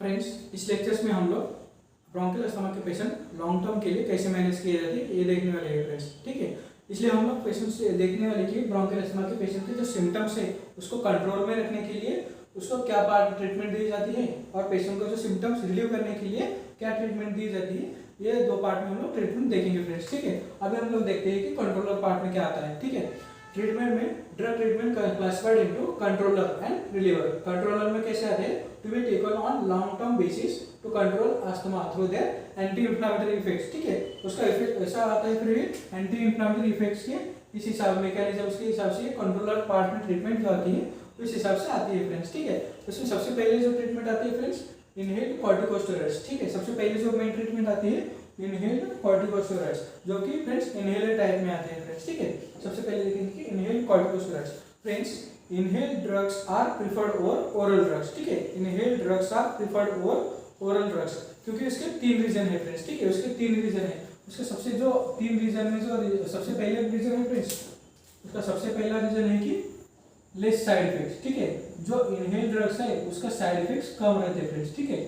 Friends, इस lectures में हम लोग ब्रोंकियल अस्थमा के पेशेंट लॉन्ग टर्म के लिए कैसे मैनेज किए जाते हैं ये देखने वाले हैं फ्रेंड्स। ठीक है, इसलिए हम लोग पेशेंट से देखने वाले कि ब्रोंकियल अस्थमा के पेशेंट के जो सिम्टम्स है उसको कंट्रोल में रखने के लिए उसको क्या पार्ट ट्रीटमेंट दी जाती है और पेशेंट को जो सिम्टम्स रिलीव करने के लिए क्या ट्रीटमेंट दी जाती है, ये दो पार्ट में हम लोग ट्रीटमेंट देखेंगे फ्रेंड्स। ठीक है, अभी हम लोग देखते हैं कि कंट्रोलर पार्ट में क्या आता है। ठीक है, ट्रीटमेंट में drug treatment classified into controller and reliever. Controller में कैसे आते हैं, to be taken on long term basis to control asthma through their anti inflammatory effects. ठीक है, उसका इफेक्ट ऐसा आता है फिर एंटी इंफ्लेमेटरी इफेक्ट्स के इस हिसाब मैकेनिज्म के हिसाब से कंट्रोलर पार्ट में ट्रीटमेंट जो आती है इस हिसाब से आती है फ्रेंड्स। ठीक है, उसमें सबसे पहले जो ट्रीटमेंट आती है फ्रेंड्स इनहेल्ड कॉर्टिकोस्टेरॉइड्स। ठीक है, सबसे पहले जो मेन ट्रीटमेंट आती है इनहेल्ड कॉर्टिकोस्टेरॉइड्स, जो कि फ्रेंड्स इनहेलर टाइप में आते हैं फ्रेंड्स। ठीक है, सबसे पहले देखेंगे कि inhaled corticosteroids. Friends, inhaled drugs are preferred over oral drugs. ठीक है, inhaled drugs are preferred over oral drugs, क्योंकि उसके तीन रीजन है फ्रेंड्स। ठीक है, उसके तीन रीजन है। उसके सबसे जो तीन रीजन में जो सबसे पहले रीजन है फ्रेंड्स, उसका सबसे पहला रीजन है कि लेस साइड इफेक्ट्स। ठीक है, जो इनहेल्ड ड्रग्स है उसका साइड इफेक्ट्स कम रहते हैं फ्रेंड्स। ठीक है,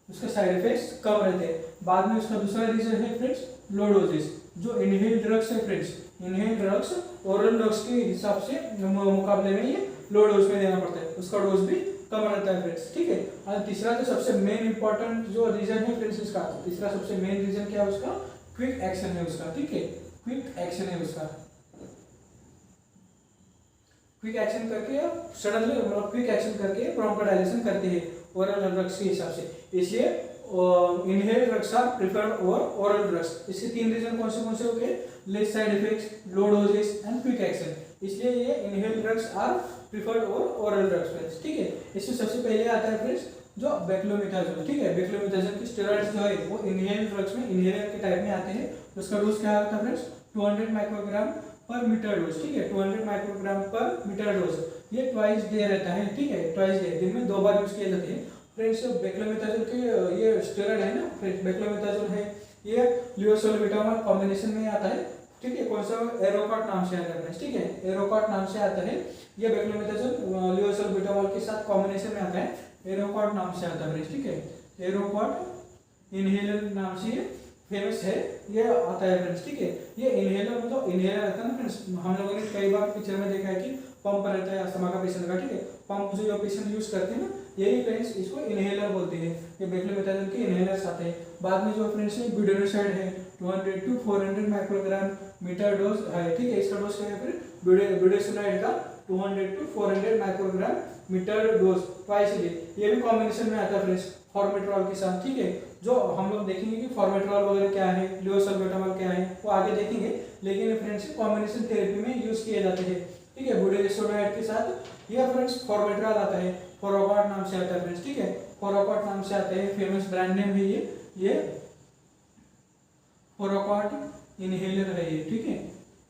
उसका साइड इफेक्ट्स कम रहते हैं। बाद में उसका दूसरा रीजन है फ्रेंड्स लो डोजेस। जो इनहेल्ड ड्रग्स है friends, inhaled drugs oral drugs के हिसाब से मुकाबले में ये लो डोज में देना पड़ता है, उसका डोज भी कम रहता है फ्रेंड्स। ठीक है, और तीसरा जो सबसे मेन इंपॉर्टेंट जो रीजन है फ्रेंड्स इसका, तीसरा सबसे मेन रीजन क्या है उसका, क्विक एक्शन है उसका। ठीक है, क्विक एक्शन है उसका। क्विक एक्शन करके सडनली मतलब क्विक एक्शन करके ब्रोंकोडायलेशन करते हैं ओरल ड्रग्स के हिसाब से, इसलिए inhaled drugs are preferred over oral drugs. इसके तीन रीजन कौन से हो गए, less side effects, low doses and quick action, इसलिए ये inhaled drugs are preferred over oral drugs friends. ठीक है, इसमें सबसे पहले आता है फ्रेंड्स जो बेक्लोमिथाजोल। ठीक है, बेक्लोमिथाजोल की स्टेरॉइड्स जो है वो इनहेल्ड ड्रग्स में इनहेलर के टाइप में आते हैं। उसका डोज क्या होता है फ्रेंड्स, 200 माइक्रोग्राम पर मीटर डोज। ठीक है, 200 माइक्रोग्राम पर मीटर डोज, ये ट्वाइस डे रहता है। ठीक है, ट्वाइस डे, दिन में 2 बार यूज किए जाते हैं फ्रेंड्स। बेक्लोमिथाजोल के ये स्टेरॉइड है ना फ्रेंड्स, बेक्लोमिथाजोल है ये लियोसोलबिटामॉल कॉम्बिनेशन में आता है। ठीक है, कौन सा, एरोकॉट नाम से आता है फ्रेंड्स। ठीक है, एरोकॉट नाम से आता है ये बेक्लोमिथाजोल लियोसोलबिटामॉल के साथ कॉम्बिनेशन में आता है, एरोकॉट नाम से आता है फ्रेंड्स। ठीक है, एरोकॉट इनहेलर नाम से फेमस है, ये आता है फ्रेंड्स। ठीक है, ये इनहेलर मतलब इनहेलर रहता है ना फ्रेंड्स, हम लोगों ने कई बार पिक्चर में देखा है कि पंप रहता है अस्थमा का पेशेंट का। ठीक है, पंप जो पेशेंट यूज करते हैं ना, यही फ्रेंड्स इसको इनहेलर बोलते हैं। ये बेक्लोमिथाजोल के इनहेलर्स आते हैं। बाद में जो फ्रेंड्स है ब्यूडेनोसाइड है 200 to 400 माइक्रोग्राम मीटर डोज है। ठीक है, इसका डोज क्या है फिर ब्यूडेनोसाइड का 200 to 400 microgram meter dose twice day, ये भी कॉम्बिनेशन में आता है फ्रेंड्स फॉर्मेट्रॉल के साथ। ठीक है, जो हम लोग देखेंगे कि फॉर्मेट्रॉल वगैरह क्या है, लियोसोलबिटामॉल क्या है, वो आगे देखेंगे, लेकिन फ्रेंड्स कॉम्बिनेशन थेरेपी में यूज किए जाते हैं। ठीक है, बुडेनोसाइड के साथ ये फ्रेंड्स फॉर्मेट्रॉल आता है, फोरोकॉट नाम से आता है फ्रेंड्स। ठीक है, फोरोकॉट नाम से आते हैं, फेमस ब्रांड नेम है ये फोरोकॉट इनहेलर है ये। ठीक है,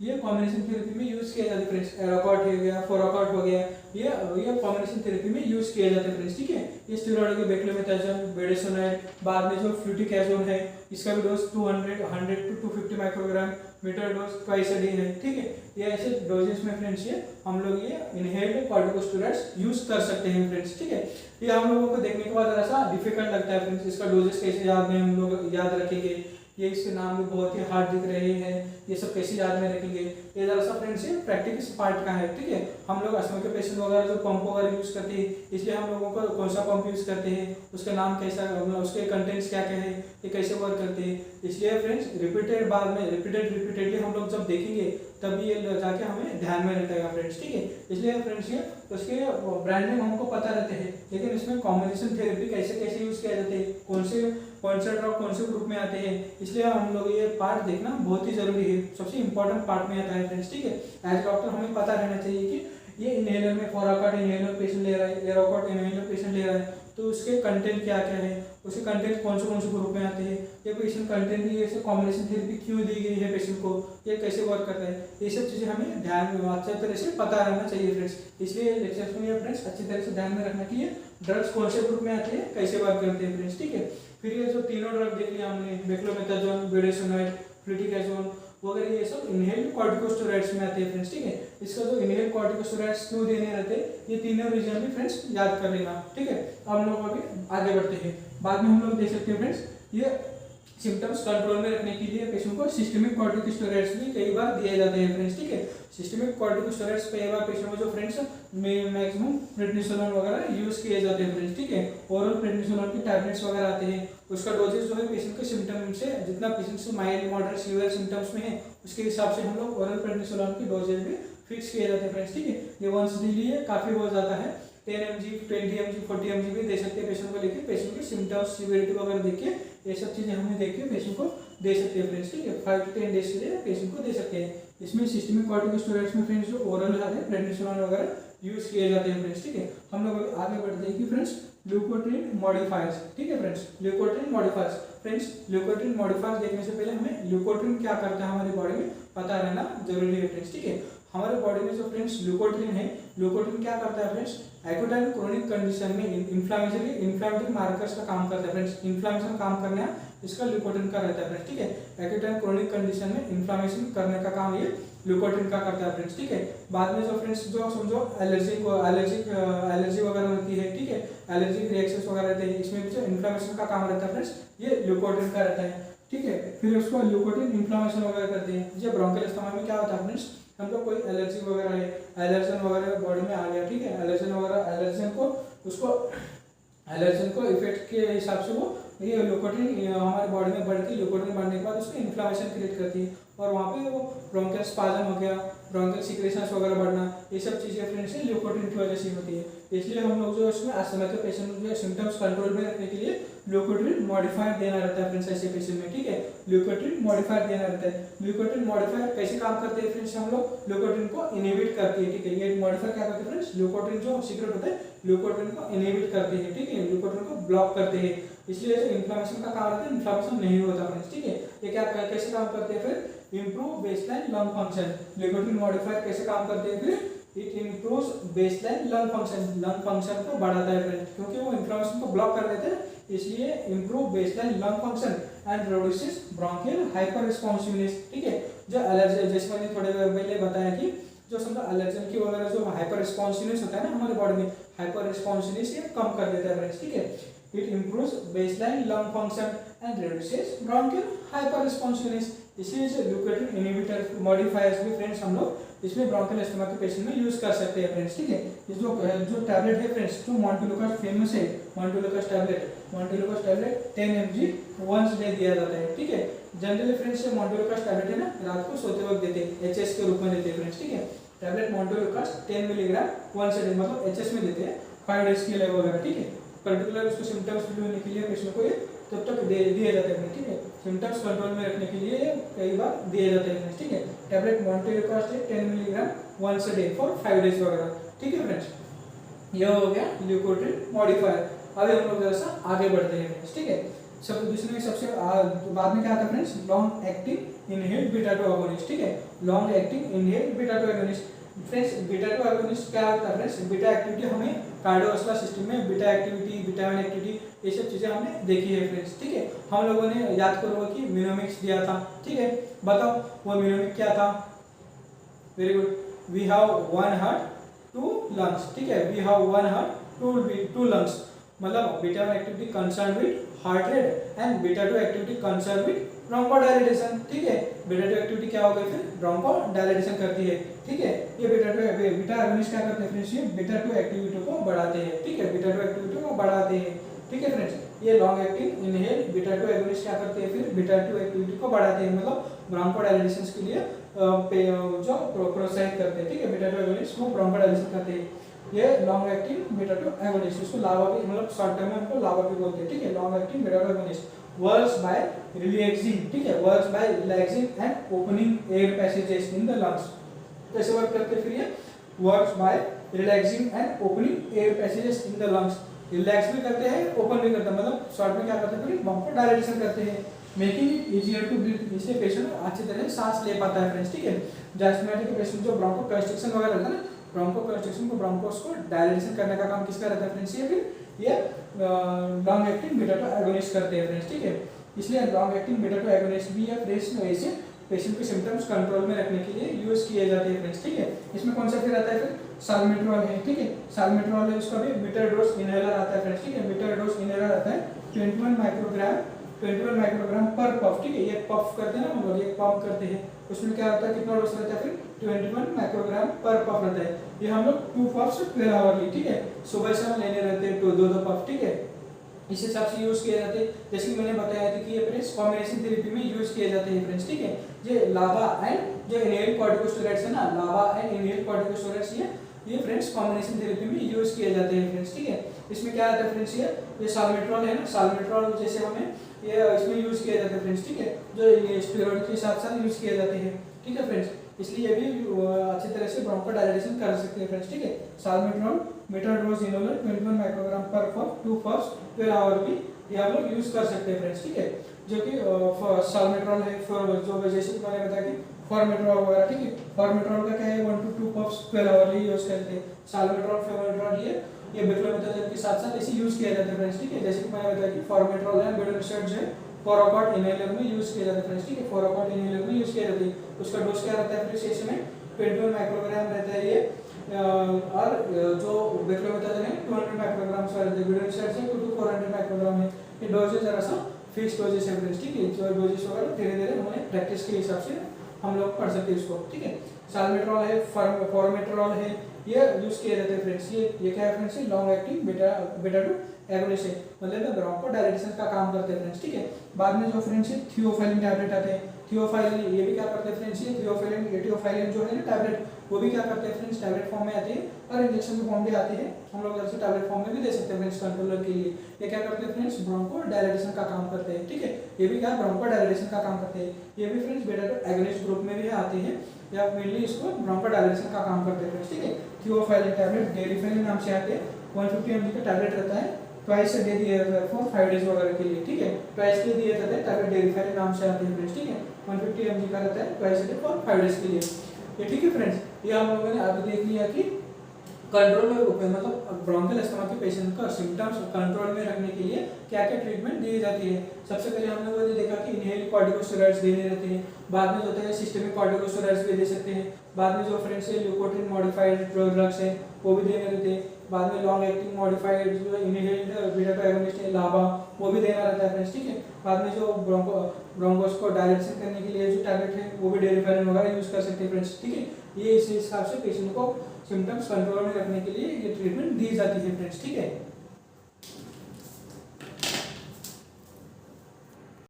ये कॉम्बिनेशन थेरेपी में यूज किया जाता है फ्रेंड्स, एरोकॉट हो गया, फोरोकॉट हो गया, ये कॉम्बिनेशन थेरेपी में यूज किया जाता है फ्रेंड्स। ठीक है, ये स्टेरॉइड के बेक्लोमिथाजोल, बेडेसोनाइड, बाद में जो फ्लूटिकाजोल है इसका भी dose 100 to 250 microgram meter dose twice a day है। ठीक है, ये ऐसे डोजेस में फ्रेंड्स ये हम लोग ये इनहेल्ड कॉर्टिकोस्टेरॉइड्स यूज कर सकते हैं फ्रेंड्स। ठीक है, ये हम लोगों को देखने के बाद जरा सा डिफिकल्ट लगता है फ्रेंड्स, इसका डोजेस कैसे याद में हम लोग याद रखेंगे, ये इसके नाम भी बहुत ही हार्ड दिख रहे हैं, ये सब कैसे याद में रखेंगे, ये जरा सा फ्रेंड्स ये प्रैक्टिस पार्ट का है। ठीक है, हम लोग अस्थमा के पेशेंट वगैरह जो पंप वगैरह यूज करते हैं, इसलिए हम लोगों को कौन सा पंप यूज करते हैं, उसका नाम कैसा, उसके कंटेंट्स क्या क्या है, ये कैसे वर्क करते हैं, इसलिए फ्रेंड्स रिपीटेडली हम लोग जब देखेंगे तभी ये जाके हमें ध्यान में रहेगा फ्रेंड्स। ठीक है, इसलिए फ्रेंड्स ये उसके ब्रांड नेम हमको पता रहते हैं, लेकिन इसमें कॉम्बिनेशन थेरेपी कैसे कैसे यूज किया जाते हैं, कौन से ड्रग कौन से ग्रुप में आते हैं, इसलिए हम लोग ये पार्ट देखना बहुत ही जरूरी है, सबसे इंपॉर्टेंट पार्ट में आता है फ्रेंड्स। ठीक है, एज डॉक्टर हमें पता रहना चाहिए कि ये इनहेलर में फोरोकॉट इनहेलर पेशेंट ले रहा है, एरोकॉट इनहेलर पेशेंट ले रहा है, तो उसके कंटेंट क्या क्या है, उसके कंटेंट कौन से ग्रुप में आते हैं, ये पेशेंट कंटेंट की ऐसे कॉम्बिनेशन थेरेपी क्यों दी गई है पेशेंट को, ये कैसे वर्क करता है, ये सब चीज़ें हमें ध्यान में अच्छी तरह से पता रहना चाहिए फ्रेंड्स। इसलिए लेक्चर्स में ये फ्रेंड्स अच्छी तरह से ध्यान में रखना कि ये ड्रग्स कौन से ग्रुप में आते हैं, कैसे वर्क करते हैं फ्रेंड्स। ठीक है, फिर ये जो तीनों ड्रग देख लिया हमने, बेक्लोमिथाजोल, बेडेसोनाइड, फ्लूटिकाजोल वगैरह, ये सब इनहेल्ड कॉर्टिकोस्टेरॉइड्स में आते हैं फ्रेंड्स। ठीक है, इसका जो इनहेल्ड कॉर्टिकोस्टेरॉइड्स क्यों देने रहते हैं, ये तीनों रीजन भी फ्रेंड्स याद कर लेना। ठीक है, हम लोग अभी आगे बढ़ते हैं। बाद में हम लोग देख सकते हैं फ्रेंड्स, ये सिम्टम्स कंट्रोल में रखने के लिए पेशेंट को सिस्टमिक कॉर्टिकोस्टेरॉइड्स भी कई बार दिए जाते हैं फ्रेंड्स, ठीक है। सिस्टमिक कॉर्टिकोस्टेरॉइड्स कई बार पेशेंट को जो फ्रेंड्स मैक्सिमम प्रेडनिसोलोन वगैरह यूज किए जाते हैं फ्रेंड्स, ठीक है। ओरल प्रेडनिसोलोन की टैबलेट्स वगैरह आते हैं, उसका डोजेज जो है पेशेंट के सिम्टम से, जितना पेशेंट से माइल्ड मॉडरेट सीवियर सिम्टम्स में है उसके हिसाब से हम लोग ओरल प्रेडनिसोलोन की डोजेज भी फिक्स किए जाते हैं फ्रेंड्स, ठीक है। ये वंस डेली है, काफी हो जाता है, 10 mg 20 mg 40 mg भी दे सकते हैं पेशेंट को लेके, पेशेंट के सिम्टम्स सीवियरिटी वगैरह देख के ये सब चीजें हमें देख के पेशेंट को दे सकते हैं फ्रेंड्स, ठीक है। 5 to 10 डेज के लिए पेशेंट को दे सकते हैं। इसमें सिस्टमिक कॉर्टिकोस्टेरॉइड्स में फ्रेंड्स जो ओरल है प्रेडनिसोलोन वगैरह यूज किए जाते हैं फ्रेंड्स, ठीक है। हम लोग आगे बढ़ते हैं कि फ्रेंड्स ल्यूकोट्रीन मॉडिफायर्स, ठीक है friends. Leukotriene modifiers, friends leukotriene modifiers देखने से पहले हमें ल्यूकोट्रीन क्या करता है हमारी बॉडी में पता रहना जरूरी है फ्रेंड्स, ठीक है। हमारे बॉडी में जो फ्रेंड्स ल्यूकोट्रीन है, ल्यूकोट्रीन क्या करता है friends, acute and chronic condition में इन्फ्लेमेटरी मार्कर्स का काम करता है फ्रेंड्स। इन्फ्लेमेशन काम करना इसका ल्यूकोट्रीन का रहता है फ्रेंड्स, ठीक है। एक्यूट एंड क्रोनिक कंडीशन में इन्फ्लेमेशन करने का काम ये ल्यूकोट्रीन का करता है फ्रेंड्स, ठीक है। बाद में जो फ्रेंड्स जो समझो एलर्जी वगैरह होती है, ठीक है, एलर्जिक रिएक्शंस वगैरह रहते हैं, इसमें भी जो इन्फ्लेमेशन का काम रहता है फ्रेंड्स ये ल्यूकोट्रीन का रहता है, ठीक है। फिर उसको ल्यूकोट्रीन इन्फ्लेमेशन वगैरह करते हैं। जब ब्रोंकियल अस्थमा में क्या होता है फ्रेंड्स, हम लोग कोई एलर्जी वगैरह है, एलर्जन वगैरह बॉडी में आ गया, ठीक है, एलर्जन को इफेक्ट के हिसाब से वो ये ल्यूकोट्रीन हमारे बॉडी में बढ़ के ल्यूकोट्रीन बढ़ने के बाद उसको इन्फ्लेमेशन क्रिएट करती है और वहाँ पे वो ब्रोंकियल स्पाज्म हो गया, ब्रोंकियल सिक्रेशंस वगैरह बढ़ना, ये सब चीज़ें फ्रेंड्स ल्यूकोट्रीन की वजह से होती है। इसलिए हम लोग जो इसमें अस्थमा के पेशेंट जो सिम्टम्स कंट्रोल में रखने के लिए ल्यूकोट्रीन मॉडिफायर देना रहता है फ्रेंड्स ऐसे पेशेंट में, ठीक है। ल्यूकोट्रीन मॉडिफायर देना रहता है। ल्यूकोट्रीन मॉडिफायर कैसे काम करते हैं फ्रेंड्स, हम लोग ल्यूकोट्रीन को इनहिबिट करते हैं, ठीक है। ये मॉडिफायर क्या करते हैं फ्रेंड्स, ल्यूकोट्रीन जो सीक्रेट होता है ल्यूकोट्रीन को इनहिबिट करते हैं, ठीक है, ल्यूकोट्रीन को ब्लॉक करते हैं। इसलिए जो इन्फ्लेमेशन का काम रहता है इन्फ्लेमेशन नहीं होता फ्रेंड्स, ठीक है। ये क्या कैसे काम करते हैं फिर, improve baseline lung function. Leukotriene modifier कैसे काम करते हैं फिर, it improves baseline lung function को बढ़ाता है फ्रेंड्स, क्योंकि वो इन्फ्लेमेशन को ब्लॉक कर देते हैं, इसलिए improve baseline lung function and reduces bronchial hyper responsiveness, ठीक है। जो एलर्जी, जैसे मैंने थोड़े देर पहले बताया कि जो समझो एलर्जन की वगैरह जो हाइपर रिस्पॉन्सिवनेस होता है ना हमारे बॉडी में, हाइपर रिस्पॉन्सिवनेस ये कम कर देता है फ्रेंड्स, ठीक है। It improves baseline lung function and reduces bronchial hyper responsiveness. इसलिए जो ल्यूकोट्रीन इनहिबिटर मॉडिफायर्स भी फ्रेंड्स हम लोग इसमें ब्रोंकियल अस्थमा के पेशेंट में यूज कर सकते हैं फ्रेंड्स, ठीक है। ये जो टैबलेट है फ्रेंड्स, जो मॉन्टेलुकास फेमस है, मॉन्टेलुकास टैबलेट 10 mg वंस डे दिया जाता है, ठीक है। जनरली फ्रेंड्स मॉन्टेलुकास टैबलेट है ना रात को सोते वक्त देते हैं, एचएस के रूप में देते हैं फ्रेंड्स, ठीक है। Tablet montelukast 10 mg once day मतलब एचएस में देते हैं 5 डेज के लिए वगैरह, ठीक है। पर्टिकुलर उसको सिम्टम्स होने के लिए पेशेंट को ये तब तक दिए जाते हैं, ठीक है। सिम्टम्स कंट्रोल में रखने के लिए कई बार दिए जाते हैं, ठीक है। Tablet montelukast 10 mg once day for 5 days वगैरह, ठीक है फ्रेंड्स। यह हो गया ल्यूकोट्रीन मॉडिफायर। अभी हम लोग जरा सा आगे बढ़ते हैं फ्रेंड्स, ठीक है। सब दूसरे सबसे बाद में क्या आता है friends, long acting inhaled beta 2 agonist, ठीक है। Long acting inhaled beta 2 agonist friends, beta 2 agonist क्या होता है फ्रेंड्स, बीटा एक्टिविटी हमें कार्डियोवास्कुलर सिस्टम में बीटा एक्टिविटी, बीटा 1 एक्टिविटी ये सब चीजें हमने देखी है फ्रेंड्स, ठीक है। हम लोगों ने याद करो कि मिनोमिक्स दिया था, ठीक है। बताओ वो मिनोमिक क्या था, very good, we have 1 heart 2 lungs, ठीक है। वी हैव 1 हार्ट 2 लंग्स, मतलब beta 1 activity concern with heart rate and beta 2 activity concern with bronchodilatation, ठीक है। बीटा 2 एक्टिविटी क्या हो गई फिर ब्रोंकोडायलेटेशन करती है, ठीक है। ये बीटा एगोनिस्ट क्या करते हैं फ्रेंड्स, ये बीटा 2 एक्टिविटी को बढ़ाते हैं, ठीक है, बीटा 2 एक्टिविटी को बढ़ाते हैं, ठीक है फ्रेंड्स। ये long acting inhale beta 2 agonist क्या करते हैं फिर बीटा 2 एक्टिविटी को बढ़ाते हैं, मतलब ब्रोंकोडायलेटेशन के लिए जो प्रोत्साहित करते हैं, ठीक है। बीटा 2 एगोनिस्ट को ब्रोंकोडायलेशन करते हैं। ये लॉन्ग एक्टिंग बीटा 2 एगोनिस्ट, इसको लावा भी मतलब शॉर्ट टर्म में हमको लावा भी बोलते हैं, ठीक है। Long acting beta 2 agonist works by relaxing, ठीक है, works by relaxing and opening air passages in the lungs. कैसे वर्क करते हैं फिर ये, works by relaxing and opening air passages in the lungs. Relax भी करते हैं, ओपन भी करते हैं, मतलब शॉर्ट में क्या करते हैं फिर ब्रोंकोडायलेटेशन करते हैं, making it easier to breathe, इससे पेशेंट अच्छी तरह सांस ले पाता है फ्रेंड्स, ठीक है। जो एस्थमाटिक के पेशेंट जो ब्रोंको कंस्ट्रिक्शन वगैरह रहता है ना, ब्रोंको कंस्ट्रिक्शन को ब्रोंकोस को डायलेटेशन करने का काम किसका रहता है फ्रेंड्स, ये फिर ये लॉन्ग एक्टिंग बीटा 2 एगोनिस्ट करते हैं फ्रेंड्स, ठीक है। इसलिए लॉन्ग एक्टिंग बीटा 2 एगोनिस्ट भी है फ्रेंड्स, ऐसे पेशेंट के सिम्टम्स कंट्रोल में रखने के लिए यूज किए जाते हैं फ्रेंड्स, ठीक है। इसमें कौन सा फिर आता है फिर साल्मेट्रॉल है, ठीक है। साल्मेट्रॉल है, उसका भी मीटर डोज इनहेलर आता है फ्रेंड्स, ठीक है। मीटर डोज इनहेलर आता है, 21 माइक्रोग्राम पर पफ, ठीक है। ये पफ करते हैं ना हम लोग, ये पंप करते हैं, उसमें क्या होता है, कितना डोज रहता है, फिर 21 माइक्रोग्राम पर पफ रहता है। ये हम लोग 2 पफ्स पर आवरली, ठीक है, सुबह शाम लेने रहते हैं, 2-2 पफ, ठीक है। इस हिसाब से यूज किए जाते हैं, जैसे कि मैंने बताया था कि ये फ्रेंड्स कॉम्बिनेशन थेरेपी में यूज किए जाते हैं फ्रेंड्स, ठीक है। ये लावा एंड जो इनहेल्ड कॉर्टिकोस्टेरॉइड्स है ना, लावा एंड इनहेल्ड कॉर्टिकोस्टेरॉइड्स, ये फ्रेंड्स कॉम्बिनेशन थेरेपी में यूज किए जाते हैं फ्रेंड्स, ठीक है। इसमें क्या आता है फ्रेंड्स, ये साल्मेट्रॉल है ना, साल्मेट्रॉल जैसे हमें ये इसमें यूज किया जाता है फ्रेंड्स, ठीक है, जो स्टेरॉइड के साथ साथ यूज किए जाते हैं, ठीक है फ्रेंड्स। इसलिए ये भी अच्छी तरह से ब्रोंकोडायलेशन कर सकते हैं फ्रेंड्स, ठीक है। साल्मेट्रॉल मेट्रोडोजिनोल 21 माइक्रोग्राम पर पफ 2 पफ्स पर आवर भी ये आप लोग यूज कर सकते हैं फ्रेंड्स, ठीक है। जो कि साल्मेट्रॉल है, जो जैसे मैंने बताया कि फॉर्मेट्रॉल वगैरह, ठीक है। फॉर्मेट्रॉल का क्या है, 1 to 2 puffs per hour he use करते हैं। साल्मेट्रॉल, फेमोट्रॉल ये बेक्लोमेथाजोन के साथ साथ इसे यूज किया जाता है फ्रेंड्स, ठीक है। जैसे कि मैंने बताया कि फॉर्मेट्रॉल है, बेडोनिस्टेट जो है फोराकॉट इनहेलर में यूज किया जाता है फ्रेंड्स, ठीक है। फोराकॉट इनहेलर में यूज किया जाता है। उसका डोज क्या रहता है फ्रेंड्स, इसमें 21 माइक्रोग्राम रहता है ये, और जो बेक्लोमेथाजोन है 200 माइक्रोग्राम रहता है, बेडोनिस्टेट से 400 माइक्रोग्राम है। ये डोज जरा सा फिक्स डोजेस है फ्रेंड्स, ठीक है। जो डोजेस वगैरह धीरे धीरे हमारे प्रैक्टिस के हिसाब से हम लोग पढ़ सकते हैं इसको, ठीक है। साल्मेट्रॉल है, फॉर्मेट्रॉल है, ये यूज किए जाते हैं फ्रेंड्स। ये क्या है friends, long acting beta 2 agonist है, मतलब ब्रोंकोडायलेशन का काम करते हैं फ्रेंड्स, ठीक है। बाद में जो फ्रेंड्स थियोफाइलिन टैबलेट आते हैं, थियोफाइलिन ये भी क्या करते हैं फ्रेंड्स, ये थियोफाइलिन एटियोफाइलिन जो है ना टैबलेट, वो भी क्या करते हैं फ्रेंड्स, टैबलेट फॉर्म में आते हैं और इंजेक्शन के फॉर्म में आते हैं। हम लोग जैसे टैबलेट फॉर्म में भी दे सकते हैं फ्रेंड्स कंट्रोलर के लिए। ये क्या करते हैं फ्रेंड्स, ब्रोंकोडायलेशन का काम करते हैं, ठीक है। ये भी क्या ब्रोंकोडायलेशन का काम करते हैं। ये भी फ्रेंड्स बीटा 2 एगोनिस्ट ग्रुप में भी आते हैं, या मेनली इसको ब्रोंकोडायलेशन का काम करते हैं फ्रेंड्स, ठीक है। थियोफाइलिन टैबलेट डेरिफाइलिन नाम से आते हैं, 150 mg का टैबलेट रहता है, ट्वाइस अ डे दिया जाता है फॉर 5 डेज वगैरह के लिए, ठीक है। ट्वाइस के दिए जाते हैं टैबलेट, डेरिफाइलिन नाम से आते हैं फ्रेंड्स, ठीक है। 150 mg का रहता है, twice a day for 5 days के लिए, ये ठीक है फ्रेंड्स। ये हम लोगों ने अभी देख लिया कि कंट्रोल में मतलब ब्रोंकियल अस्थमा के पेशेंट का सिम्टम्स कंट्रोल में रखने के लिए क्या क्या ट्रीटमेंट दी जाती है। सबसे पहले हम लोगों ने देखा कि इनहेल कॉर्टिकोस्टेरॉइड्स देने रहते हैं, बाद में जो होता है सिस्टेमिक कॉर्टिकोस्टेरॉइड्स भी दे सकते हैं, बाद में जो फ्रेंड्स है ल्यूकोट्रिन मॉडिफाइड ड्रग्स है वो भी देने रहते हैं, बाद में लॉन्ग एक्टिंग मॉडिफाइड जो इनहेल्ड बीटा 2 एगोनिस्ट है लावा, वो भी देना रहता है फ्रेंड्स, ठीक है। बाद में जो ब्रोंकोस को डायलेशन करने के लिए जो टैबलेट है वो भी डेरिफाइलिन वगैरह यूज कर सकते हैं फ्रेंड्स, ठीक है। ये इस हिसाब से पेशेंट को सिम्टम्स कंट्रोल में रखने के लिए ये ट्रीटमेंट दी जाती है फ्रेंड्स, ठीक है।